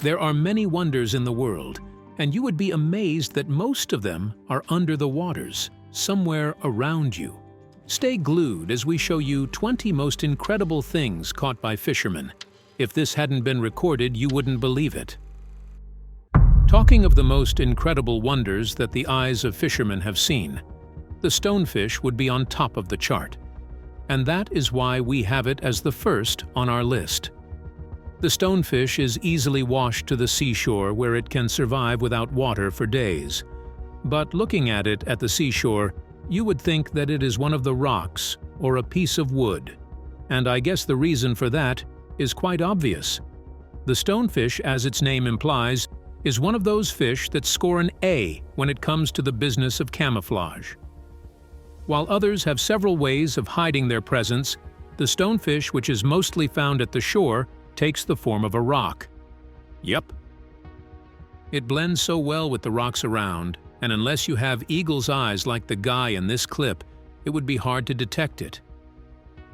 There are many wonders in the world, and you would be amazed that most of them are under the waters, somewhere around you. Stay glued as we show you 20 most incredible things caught by fishermen. If this hadn't been recorded, you wouldn't believe it. Talking of the most incredible wonders that the eyes of fishermen have seen, the stonefish would be on top of the chart. And that is why we have it as the first on our list. The stonefish is easily washed to the seashore where it can survive without water for days. But looking at it at the seashore, you would think that it is one of the rocks or a piece of wood. And I guess the reason for that is quite obvious. The stonefish, as its name implies, is one of those fish that score an A when it comes to the business of camouflage. While others have several ways of hiding their presence, the stonefish, which is mostly found at the shore, takes the form of a rock. Yep. It blends so well with the rocks around, and unless you have eagle's eyes like the guy in this clip, it would be hard to detect it.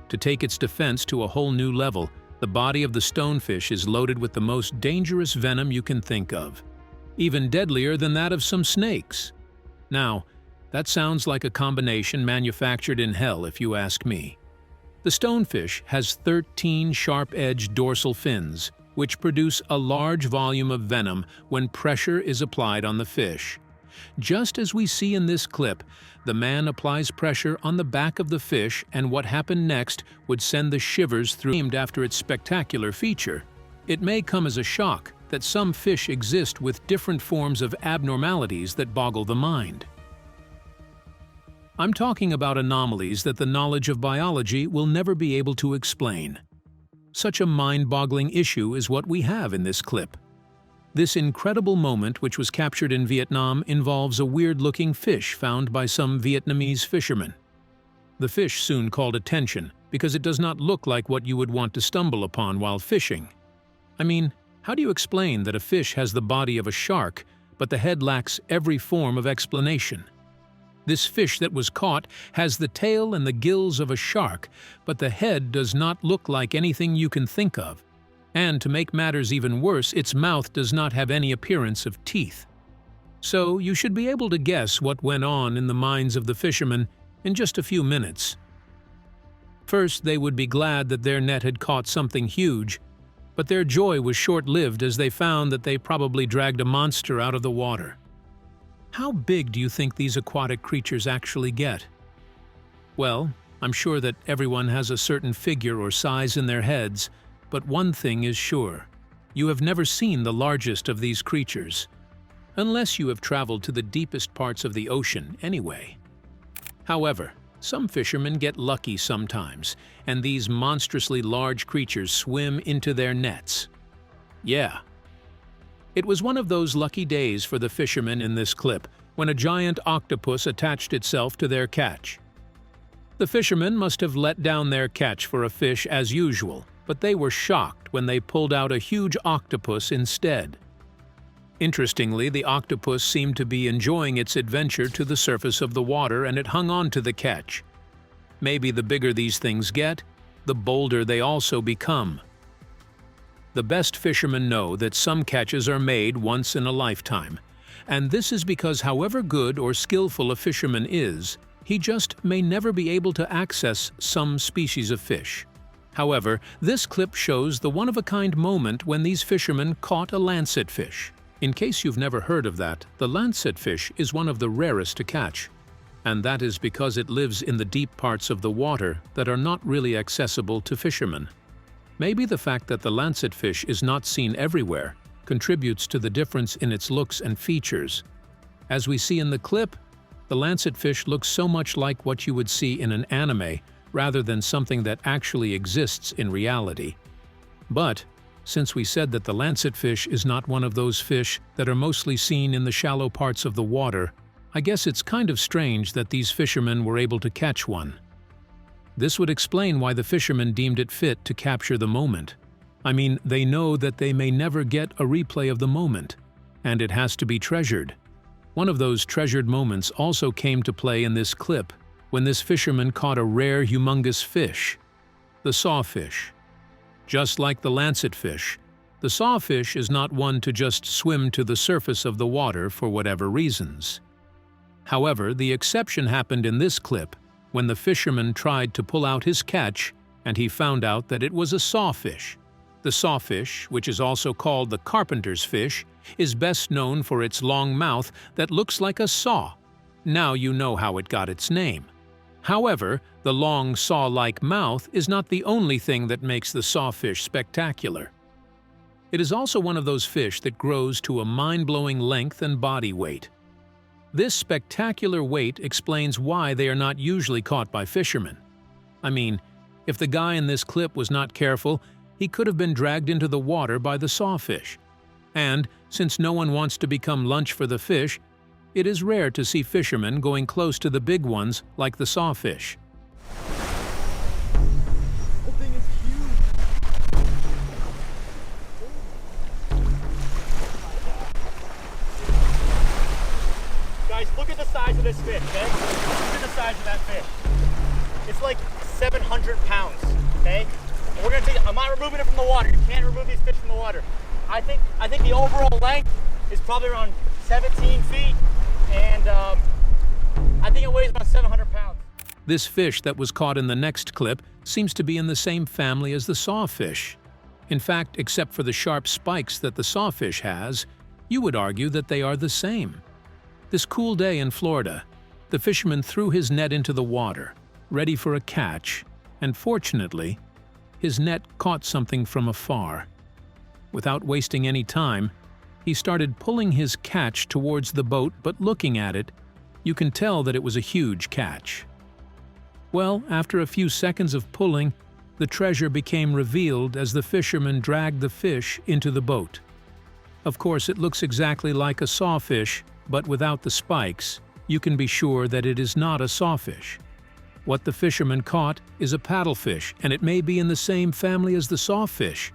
To take its defense to a whole new level, the body of the stonefish is loaded with the most dangerous venom you can think of, even deadlier than that of some snakes. Now, that sounds like a combination manufactured in hell if you ask me. The stonefish has 13 sharp-edged dorsal fins, which produce a large volume of venom when pressure is applied on the fish. Just as we see in this clip, the man applies pressure on the back of the fish, and what happened next would send the shivers through him after its spectacular feature. It may come as a shock that some fish exist with different forms of abnormalities that boggle the mind. I'm talking about anomalies that the knowledge of biology will never be able to explain. Such a mind-boggling issue is what we have in this clip. This incredible moment, which was captured in Vietnam, involves a weird-looking fish found by some Vietnamese fishermen. The fish soon called attention because it does not look like what you would want to stumble upon while fishing. I mean, how do you explain that a fish has the body of a shark, but the head lacks every form of explanation? This fish that was caught has the tail and the gills of a shark, but the head does not look like anything you can think of. And to make matters even worse, its mouth does not have any appearance of teeth. So you should be able to guess what went on in the minds of the fishermen in just a few minutes. First, they would be glad that their net had caught something huge, but their joy was short-lived as they found that they probably dragged a monster out of the water. How big do you think these aquatic creatures actually get? Well, I'm sure that everyone has a certain figure or size in their heads, but one thing is sure. You have never seen the largest of these creatures, unless you have traveled to the deepest parts of the ocean anyway. However, some fishermen get lucky sometimes, and these monstrously large creatures swim into their nets. Yeah. It was one of those lucky days for the fishermen in this clip when a giant octopus attached itself to their catch. The fishermen must have let down their catch for a fish as usual, but they were shocked when they pulled out a huge octopus instead. Interestingly, the octopus seemed to be enjoying its adventure to the surface of the water, and it hung on to the catch. Maybe the bigger these things get, the bolder they also become. The best fishermen know that some catches are made once in a lifetime, and this is because however good or skillful a fisherman is, he just may never be able to access some species of fish. However, this clip shows the one-of-a-kind moment when these fishermen caught a lancetfish. In case you've never heard of that, the lancetfish is one of the rarest to catch, and that is because it lives in the deep parts of the water that are not really accessible to fishermen. Maybe the fact that the lancetfish is not seen everywhere contributes to the difference in its looks and features. As we see in the clip, the lancetfish looks so much like what you would see in an anime rather than something that actually exists in reality. But, since we said that the lancetfish is not one of those fish that are mostly seen in the shallow parts of the water, I guess it's kind of strange that these fishermen were able to catch one. This would explain why the fishermen deemed it fit to capture the moment. I mean, they know that they may never get a replay of the moment, and it has to be treasured. One of those treasured moments also came to play in this clip, when this fisherman caught a rare humongous fish, the sawfish. Just like the lancetfish, The sawfish is not one to just swim to the surface of the water for whatever reasons. However, the exception happened in this clip when the fisherman tried to pull out his catch and he found out that it was a sawfish. The sawfish, which is also called the carpenter's fish, is best known for its long mouth that looks like a saw. Now you know how it got its name. However, the long saw-like mouth is not the only thing that makes the sawfish spectacular. It is also one of those fish that grows to a mind-blowing length and body weight. This spectacular weight explains why they are not usually caught by fishermen. I mean, if the guy in this clip was not careful, he could have been dragged into the water by the sawfish. And, since no one wants to become lunch for the fish, it is rare to see fishermen going close to the big ones like the sawfish. The thing is huge. Guys, look at the size of this fish, okay? Look at the size of that fish. It's like 700 pounds, okay? And we're gonna take, I'm not removing it from the water. You can't remove these fish from the water. I think the overall length is probably around 17 feet, and I think it weighs about 700 pounds. This fish that was caught in the next clip seems to be in the same family as the sawfish. In fact, except for the sharp spikes that the sawfish has, you would argue that they are the same. This cool day in Florida, the fisherman threw his net into the water, ready for a catch, and fortunately, his net caught something from afar. Without wasting any time, he started pulling his catch towards the boat, but looking at it, you can tell that it was a huge catch. Well, after a few seconds of pulling, the treasure became revealed as the fisherman dragged the fish into the boat. Of course, it looks exactly like a sawfish, but without the spikes, you can be sure that it is not a sawfish. What the fisherman caught is a paddlefish, and it may be in the same family as the sawfish.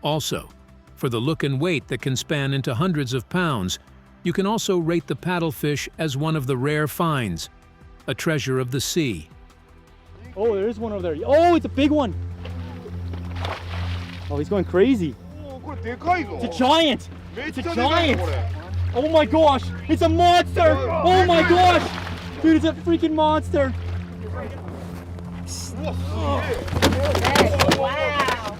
Also, for the look and weight that can span into hundreds of pounds, you can also rate the paddlefish as one of the rare finds, a treasure of the sea. Oh, there is one over there. Oh, it's a big one. Oh, he's going crazy. It's a giant. It's a giant. Oh my gosh, it's a monster. Oh my gosh. Dude, it's a freaking monster. Wow.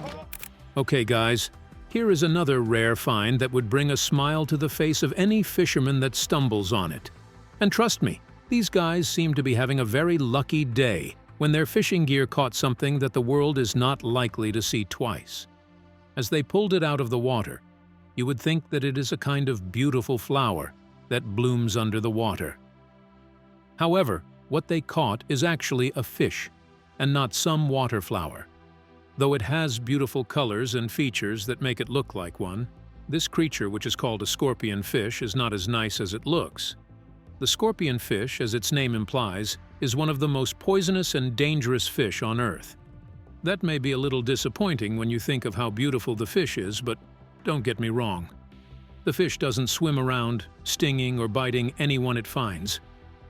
Okay guys, here is another rare find that would bring a smile to the face of any fisherman that stumbles on it. And trust me, these guys seem to be having a very lucky day when their fishing gear caught something that the world is not likely to see twice. As they pulled it out of the water, you would think that it is a kind of beautiful flower that blooms under the water. However, what they caught is actually a fish, and not some water flower. Though it has beautiful colors and features that make it look like one, this creature, which is called a scorpion fish, is not as nice as it looks. The scorpion fish, as its name implies, is one of the most poisonous and dangerous fish on Earth. That may be a little disappointing when you think of how beautiful the fish is, but don't get me wrong. The fish doesn't swim around, stinging or biting anyone it finds.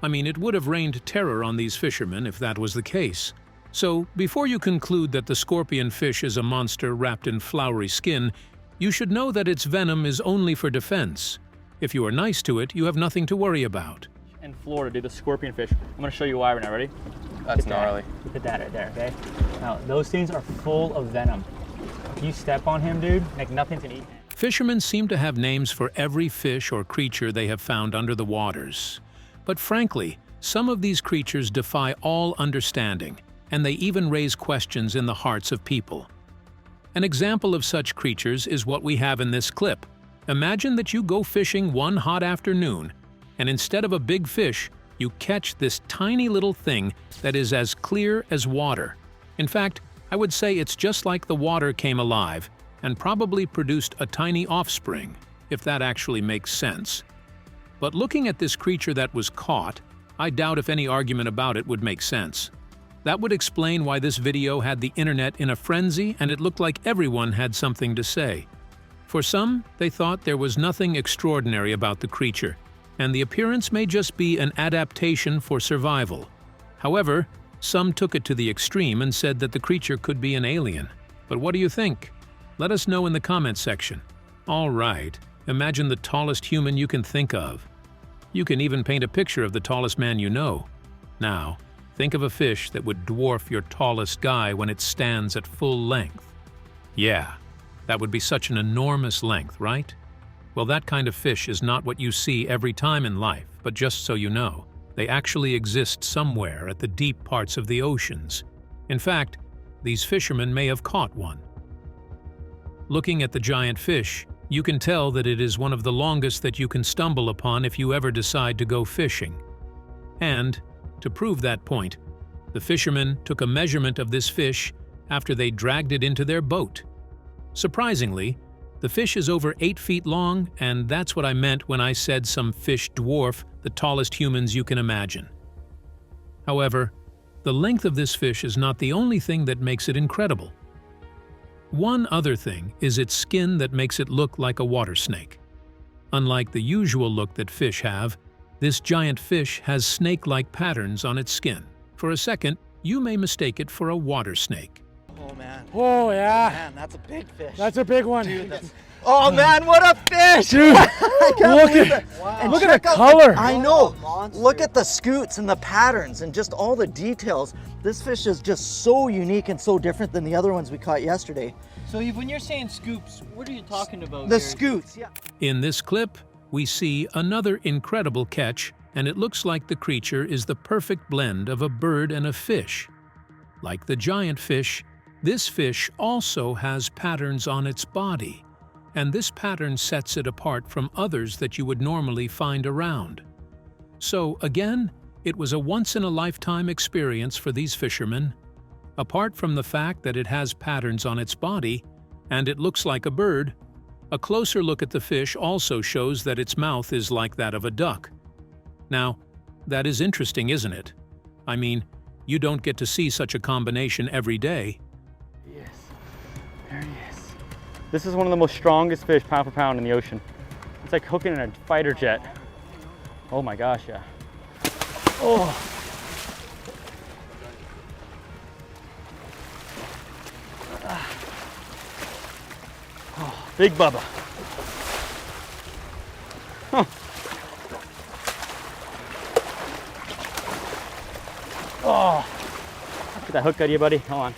I mean, it would have rained terror on these fishermen if that was the case. So, before you conclude that the scorpion fish is a monster wrapped in flowery skin, you should know that its venom is only for defense. If you are nice to it, you have nothing to worry about. In Florida, dude, the scorpion fish. I'm gonna show you why right now. Ready? That's gnarly. You put that right there, okay? Now, those things are full of venom. If you step on him, dude, like nothing can eat him. Fishermen seem to have names for every fish or creature they have found under the waters. But frankly, some of these creatures defy all understanding, and they even raise questions in the hearts of people. An example of such creatures is what we have in this clip. Imagine that you go fishing one hot afternoon, and instead of a big fish, you catch this tiny little thing that is as clear as water. In fact, I would say it's just like the water came alive and probably produced a tiny offspring, if that actually makes sense. But looking at this creature that was caught, I doubt if any argument about it would make sense. That would explain why this video had the internet in a frenzy and it looked like everyone had something to say. For some, they thought there was nothing extraordinary about the creature, and the appearance may just be an adaptation for survival. However, some took it to the extreme and said that the creature could be an alien. But what do you think? Let us know in the comments section. All right, imagine the tallest human you can think of. You can even paint a picture of the tallest man you know. Now, think of a fish that would dwarf your tallest guy when it stands at full length. Yeah, that would be such an enormous length, right? Well, that kind of fish is not what you see every time in life, but just so you know, they actually exist somewhere at the deep parts of the oceans. In fact, these fishermen may have caught one. Looking at the giant fish, you can tell that it is one of the longest that you can stumble upon if you ever decide to go fishing. And, to prove that point, the fishermen took a measurement of this fish after they dragged it into their boat. Surprisingly, the fish is over 8 feet long, and that's what I meant when I said some fish dwarf the tallest humans you can imagine. However, the length of this fish is not the only thing that makes it incredible. One other thing is its skin that makes it look like a water snake. Unlike the usual look that fish have, this giant fish has snake-like patterns on its skin. For a second, you may mistake it for a water snake. Oh man. Oh yeah. Man, that's a big fish. That's a big one. Dude, oh man, what a fish! Dude, I can't believe it. wow. And Look at check the out color. I know. Monster. Look at the scoots and the patterns and just all the details. This fish is just so unique and so different than the other ones we caught yesterday. So when you're saying scoops, what are you talking about? The here? scoots, yeah. In this clip, we see another incredible catch, and it looks like the creature is the perfect blend of a bird and a fish. Like the giant fish, this fish also has patterns on its body, and this pattern sets it apart from others that you would normally find around. So again, it was a once-in-a-lifetime experience for these fishermen. Apart from the fact that it has patterns on its body, and it looks like a bird, a closer look at the fish also shows that its mouth is like that of a duck. Now, that is interesting, isn't it? I mean, you don't get to see such a combination every day. Yes, there he is. This is one of the most strongest fish pound for pound in the ocean. It's like hooking in a fighter jet. Oh my gosh, yeah. Oh. Oh, big Bubba. Huh. Oh, get that hook out of you, buddy. Hold on.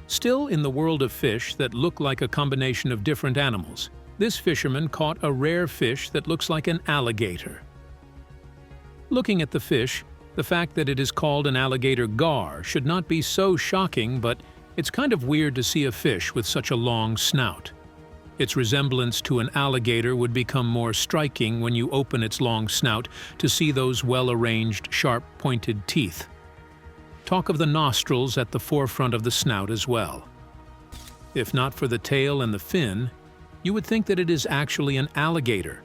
Still in the world of fish that look like a combination of different animals, this fisherman caught a rare fish that looks like an alligator. Looking at the fish, the fact that it is called an alligator gar should not be so shocking, but it's kind of weird to see a fish with such a long snout. Its resemblance to an alligator would become more striking when you open its long snout to see those well-arranged, sharp-pointed teeth. Talk of the nostrils at the forefront of the snout as well. If not for the tail and the fin, you would think that it is actually an alligator.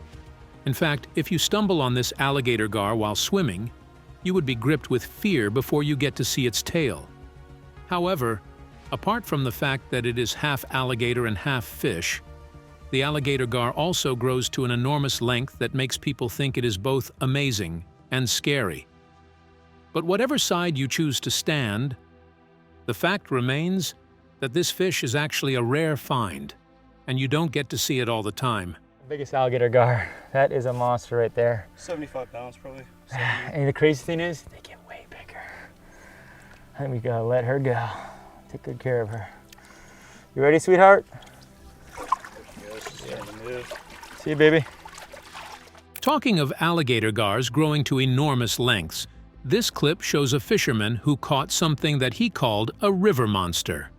In fact, if you stumble on this alligator gar while swimming, you would be gripped with fear before you get to see its tail. However, apart from the fact that it is half alligator and half fish, the alligator gar also grows to an enormous length that makes people think it is both amazing and scary. But whatever side you choose to stand, the fact remains that this fish is actually a rare find, and you don't get to see it all the time. Biggest alligator gar. That is a monster right there. 75 pounds probably. And the crazy thing is, they get way bigger. I think we gotta let her go. Take good care of her. You ready, sweetheart? See you, baby. Talking of alligator gars growing to enormous lengths, this clip shows a fisherman who caught something that he called a river monster.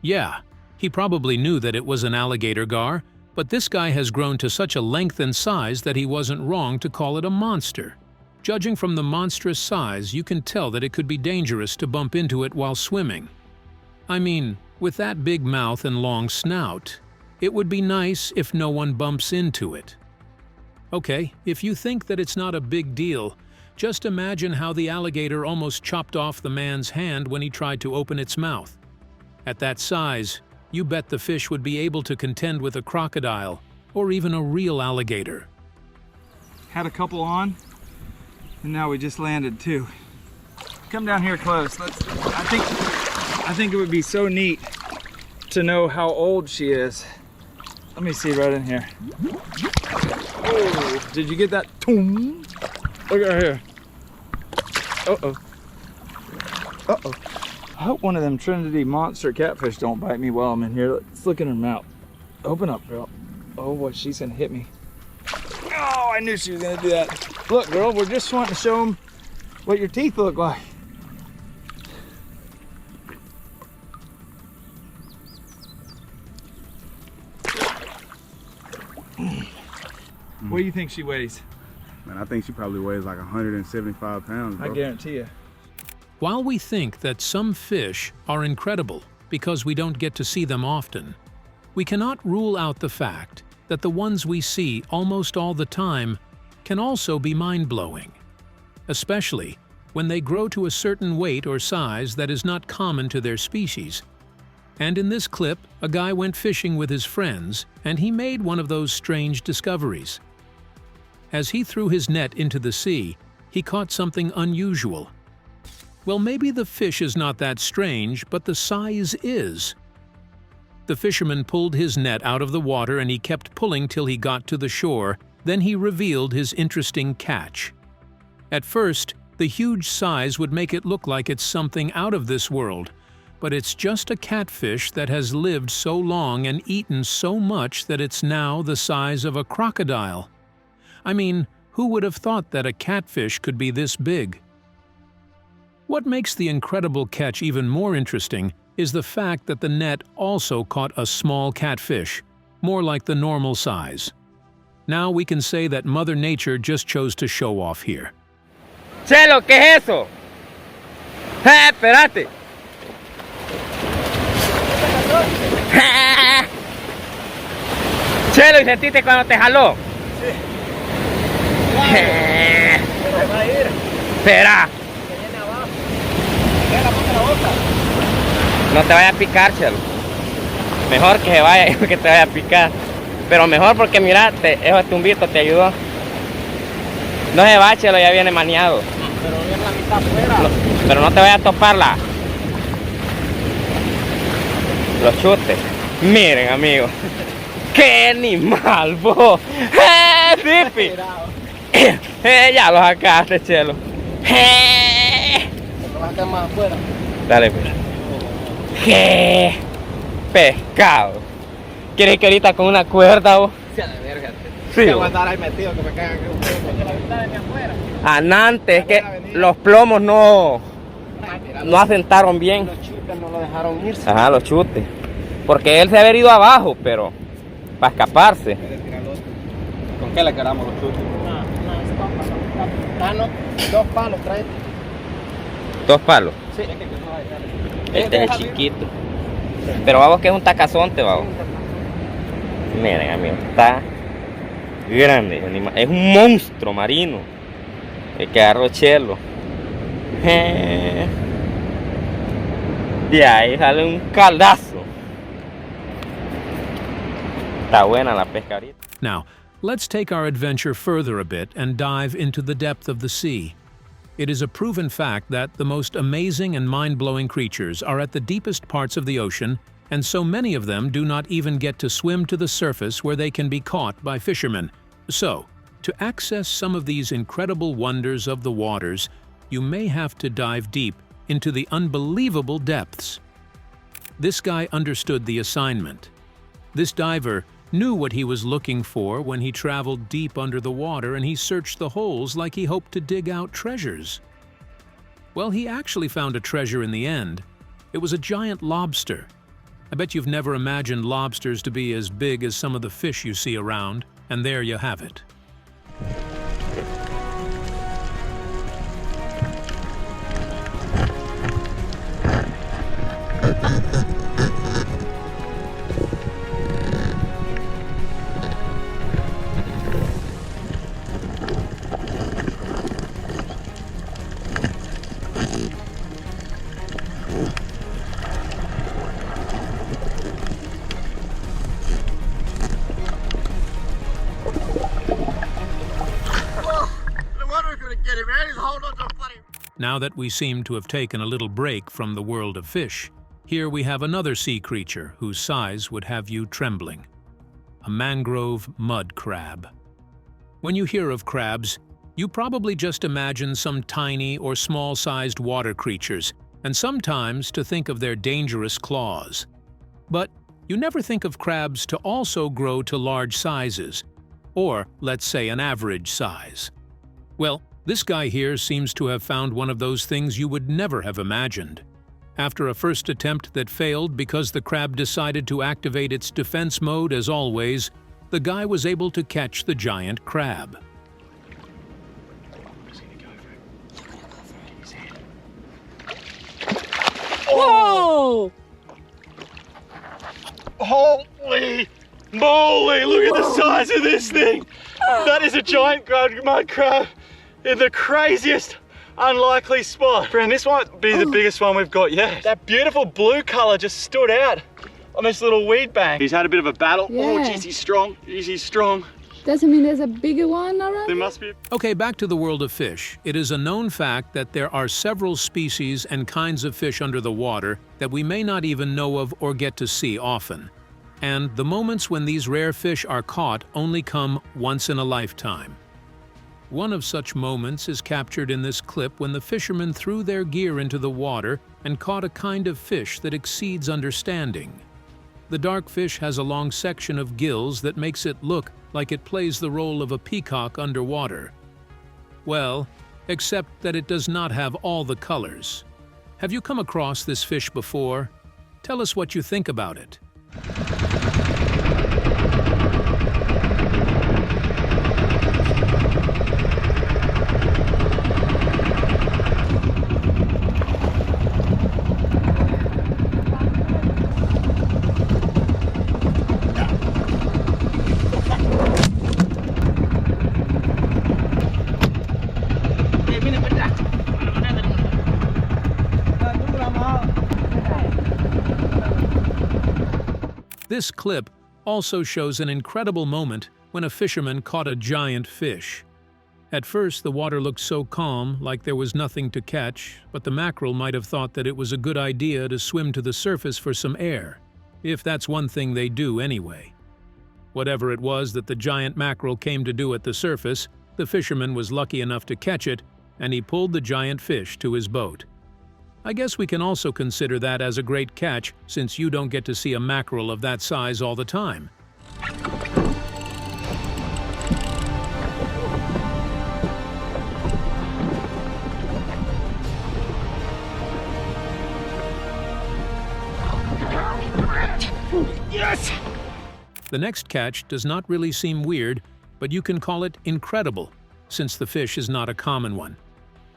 Yeah, he probably knew that it was an alligator gar, but this guy has grown to such a length and size that he wasn't wrong to call it a monster. Judging from the monstrous size, you can tell that it could be dangerous to bump into it while swimming. I mean, with that big mouth and long snout, it would be nice if no one bumps into it. Okay, if you think that it's not a big deal, just imagine how the alligator almost chopped off the man's hand when he tried to open its mouth. At that size, you bet the fish would be able to contend with a crocodile or even a real alligator. Had a couple on, and now we just landed two. Come down here close. I think it would be so neat to know how old she is. Let me see right in here. Oh, did you get that? Look right here. Uh-oh. Uh-oh. I hope one of them Trinity monster catfish don't bite me while I'm in here. Let's look in her mouth. Open up, girl. Oh boy, she's gonna hit me. Oh, I knew she was gonna do that. Look, girl, we're just wanting to show them what your teeth look like. What do you think she weighs? Man, I think she probably weighs like 175 pounds, bro. I guarantee you. While we think that some fish are incredible because we don't get to see them often, we cannot rule out the fact that the ones we see almost all the time can also be mind-blowing, especially when they grow to a certain weight or size that is not common to their species. And in this clip, a guy went fishing with his friends and he made one of those strange discoveries. As he threw his net into the sea, he caught something unusual. Well, maybe the fish is not that strange, but the size is. The fisherman pulled his net out of the water and he kept pulling till he got to the shore. Then he revealed his interesting catch. At first, the huge size would make it look like it's something out of this world, but it's just a catfish that has lived so long and eaten so much that it's now the size of a crocodile. I mean, who would have thought that a catfish could be this big? What makes the incredible catch even more interesting is the fact that the net also caught a small catfish, more like the normal size. Now we can say that Mother Nature just chose to show off here. Chelo, ¿qué es eso? Espérate. Chelo, ¿y sentiste cuando te jaló? Sí. Pero se va a ir. Espera. Se viene abajo. Venga, ponte la boca. No te vaya a picar, Chelo. Mejor que se vaya que te vaya a picar. Pero mejor porque mira, ese tumbito te ayudó. No se va, Chelo, ya viene maniado. Pero viene la mitad afuera. No, pero no te vaya a toparla. Los chutes. Miren, amigos. ¡Qué animal, vos! ¡Pipi! Ya lo sacaste, Chelo. Lo vas a quedar más afuera. Dale, pues. ¡Qué pescado! ¿Quieres que ahorita con una cuerda, vos? Sí, a la verga. Sí. Voy a aguantar ahí metido que me caigan aquí un poco. Porque la mitad viene afuera. Antes, que los plomos no asentaron bien. Los chutes no lo dejaron irse. Ajá, los chutes. Porque él se había ido abajo, pero para escaparse. ¿Con qué le quedamos los chutes? No, 2 palos trae. 2 palos. Sí. Este es chiquito. Pero vamos que es un tacazonte, vamos. Miren, amigos, está grande. Es un monstruo marino. El que agarró Chelo. De ahí sale un caldazo. Está buena la pesca ahorita. Now, let's take our adventure further a bit and dive into the depth of the sea. It is a proven fact that the most amazing and mind-blowing creatures are at the deepest parts of the ocean, and so many of them do not even get to swim to the surface where they can be caught by fishermen. So, to access some of these incredible wonders of the waters, you may have to dive deep into the unbelievable depths. This guy understood the assignment. This diver knew what he was looking for when he traveled deep under the water and he searched the holes like he hoped to dig out treasures. Well, he actually found a treasure in the end. It was a giant lobster. I bet you've never imagined lobsters to be as big as some of the fish you see around, and there you have it. Now that we seem to have taken a little break from the world of fish, Here we have another sea creature whose size would have you trembling. A mangrove mud crab. When you hear of crabs, you probably just imagine some tiny or small-sized water creatures, and sometimes to think of their dangerous claws. But you never think of crabs to also grow to large sizes, or let's say an average size. Well, this guy here seems to have found one of those things you would never have imagined. After a first attempt that failed because the crab decided to activate its defense mode as always, the guy was able to catch the giant crab. Whoa! Holy moly, look at the size of this thing. That is a giant mud crab in the craziest, unlikely spot. Friend, this might be the biggest one we've got yet. That beautiful blue color just stood out on this little weed bank. He's had a bit of a battle. Yeah. Oh, geez, he's strong. Geez, he's strong. Doesn't mean there's a bigger one around? There must be. Okay, back to the world of fish. It is a known fact that there are several species and kinds of fish under the water that we may not even know of or get to see often. And the moments when these rare fish are caught only come once in a lifetime. One of such moments is captured in this clip when the fishermen threw their gear into the water and caught a kind of fish that exceeds understanding. The dark fish has a long section of gills that makes it look like it plays the role of a peacock underwater. Well, except that it does not have all the colors. Have you come across this fish before? Tell us what you think about it. This clip also shows an incredible moment when a fisherman caught a giant fish. At first, the water looked so calm, like there was nothing to catch, but the mackerel might have thought that it was a good idea to swim to the surface for some air, if that's one thing they do anyway. Whatever it was that the giant mackerel came to do at the surface, the fisherman was lucky enough to catch it, and he pulled the giant fish to his boat. I guess we can also consider that as a great catch, since you don't get to see a mackerel of that size all the time. Yes! The next catch does not really seem weird, but you can call it incredible, since the fish is not a common one.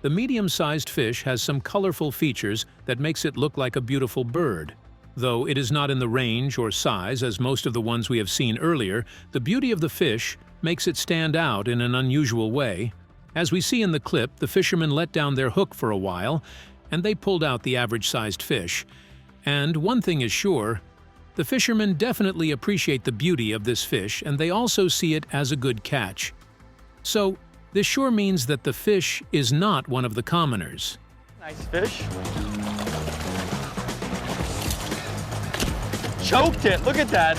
The medium-sized fish has some colorful features that makes it look like a beautiful bird. Though it is not in the range or size as most of the ones we have seen earlier, the beauty of the fish makes it stand out in an unusual way. As we see in the clip, the fishermen let down their hook for a while, and they pulled out the average-sized fish. And one thing is sure, the fishermen definitely appreciate the beauty of this fish, and they also see it as a good catch. So, this sure means that the fish is not one of the commoners. Nice fish. Choked it, look at that.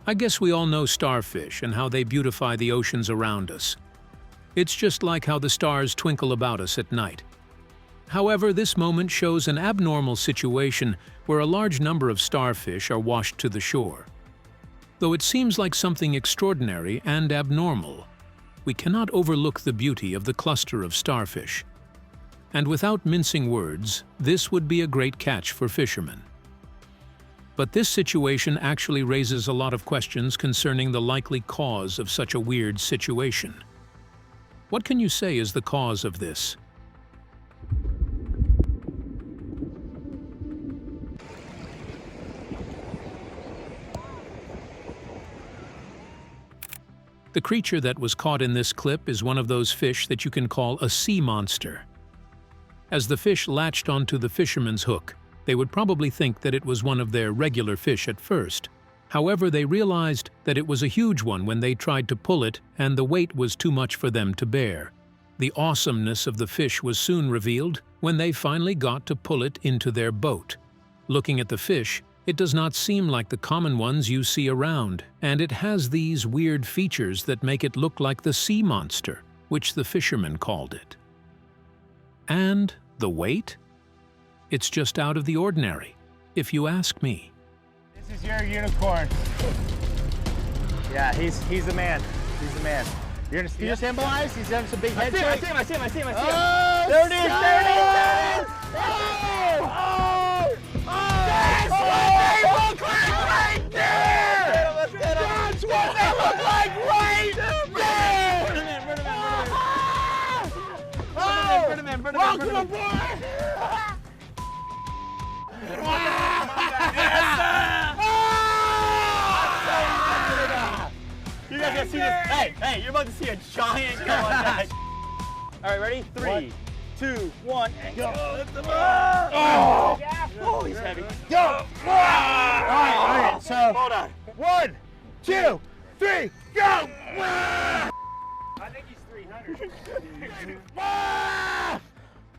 I guess we all know starfish and how they beautify the oceans around us. It's just like how the stars twinkle about us at night. However, this moment shows an abnormal situation where a large number of starfish are washed to the shore. Though it seems like something extraordinary and abnormal, we cannot overlook the beauty of the cluster of starfish. And without mincing words, this would be a great catch for fishermen. But this situation actually raises a lot of questions concerning the likely cause of such a weird situation. What can you say is the cause of this? The creature that was caught in this clip is one of those fish that you can call a sea monster. As the fish latched onto the fisherman's hook, they would probably think that it was one of their regular fish at first. However, they realized that it was a huge one when they tried to pull it, and the weight was too much for them to bear. The awesomeness of the fish was soon revealed when they finally got to pull it into their boat. Looking at the fish, it does not seem like the common ones you see around, and it has these weird features that make it look like the sea monster, which the fishermen called it. And the weight? It's just out of the ordinary, if you ask me. This is your unicorn. Yeah, he's the man. He's the man. You're gonna see. He just embolized. He's having some big head shake. I see him. Oh, There it is. That's what they look like right there. That's what they look like right there. Welcome aboard. You guys gotta see this. Hey, you're about to see a giant go like that. All right, ready? 3, 2, 1, and go. Oh, he's heavy. Go. All right, so hold on. 1, 2, 3, go. I think he's 300.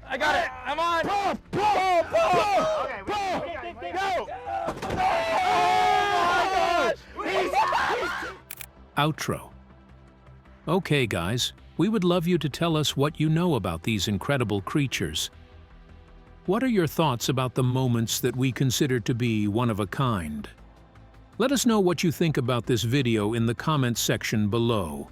I got it. I'm on. Pull. Okay, go. Oh my gosh. Outro. Okay, guys, we would love you to tell us what you know about these incredible creatures. What are your thoughts about the moments that we consider to be one of a kind? Let us know what you think about this video in the comments section below.